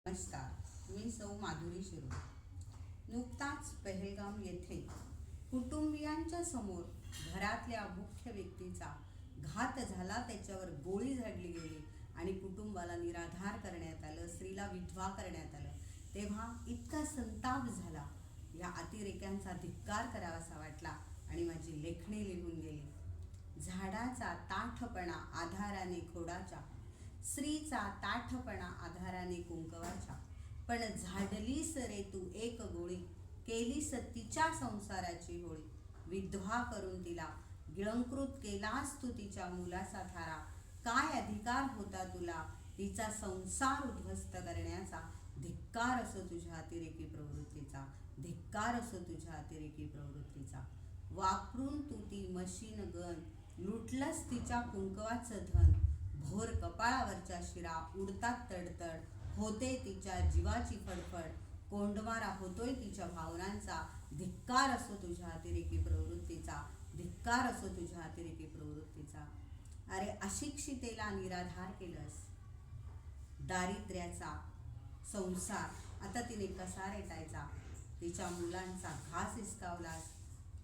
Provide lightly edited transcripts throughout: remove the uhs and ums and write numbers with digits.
नमस्कार, मी सौ माधुरी शिरू. नुकताच पहलगाम येथे कुटुंबियांच्या समोर घरातल्या मुख्य व्यक्तीचा घात झाला, त्याच्यावर गोळी झाडली गेली आणि कुटुंबाला निराधार करण्यात आलं, स्त्रीला विधवा करण्यात आलं. तेव्हा इतका संताप झाला, या अतिरेक्यांचा धिक्कार करावासा वाटला आणि माझी लेखणी लिहून गेली. झाडाचा ताठपणा आधाराने खोडाच्या, स्त्रीचा ताठपणा आधाराने कुंकवाच्या, पण झाडलीस रे तू एक गोळी, केलीस तिच्या संसाराची होळी. विधवा करून तिला गिळंकृत केलास तू तिच्या मुलाचा थारा. काय अधिकार होता तुला तिचा संसार उद्ध्वस्त करण्याचा. धिक्कार असो तुझ्या अतिरेकी प्रवृत्तीचा, धिक्कार असो तुझ्या अतिरेकी प्रवृत्तीचा. वापरून तू ती मशीन गन, लुटलंस तिच्या कुंकवाचं धन. भोर कपाळावरच्या शिरा उडतात तडतड, होते तिच्या जीवाची फडफड. कोंडमारा होतोय तिच्या भावनांचा. धिक्कार असो तुझ्या अतिरेकी प्रवृत्तीचा, धिक्कार असो तुझ्या अतिरेकी प्रवृत्तीचा. अरे अशिक्षितेला निराधार केलंस, दारिद्र्याचा संसार आता तिने कसा रेटायचा. तिच्या मुलांचा घास हिसकावलास.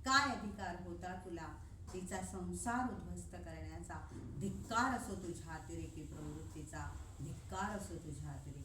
काय अधिकार होता तुला तिचा संसार उद्ध्वस्त करण्याचा. धिक्कार असो तुझ्या अतिरेकी प्रवृत्तीचा, धिक्कार असो तुझ्या अतिरेकी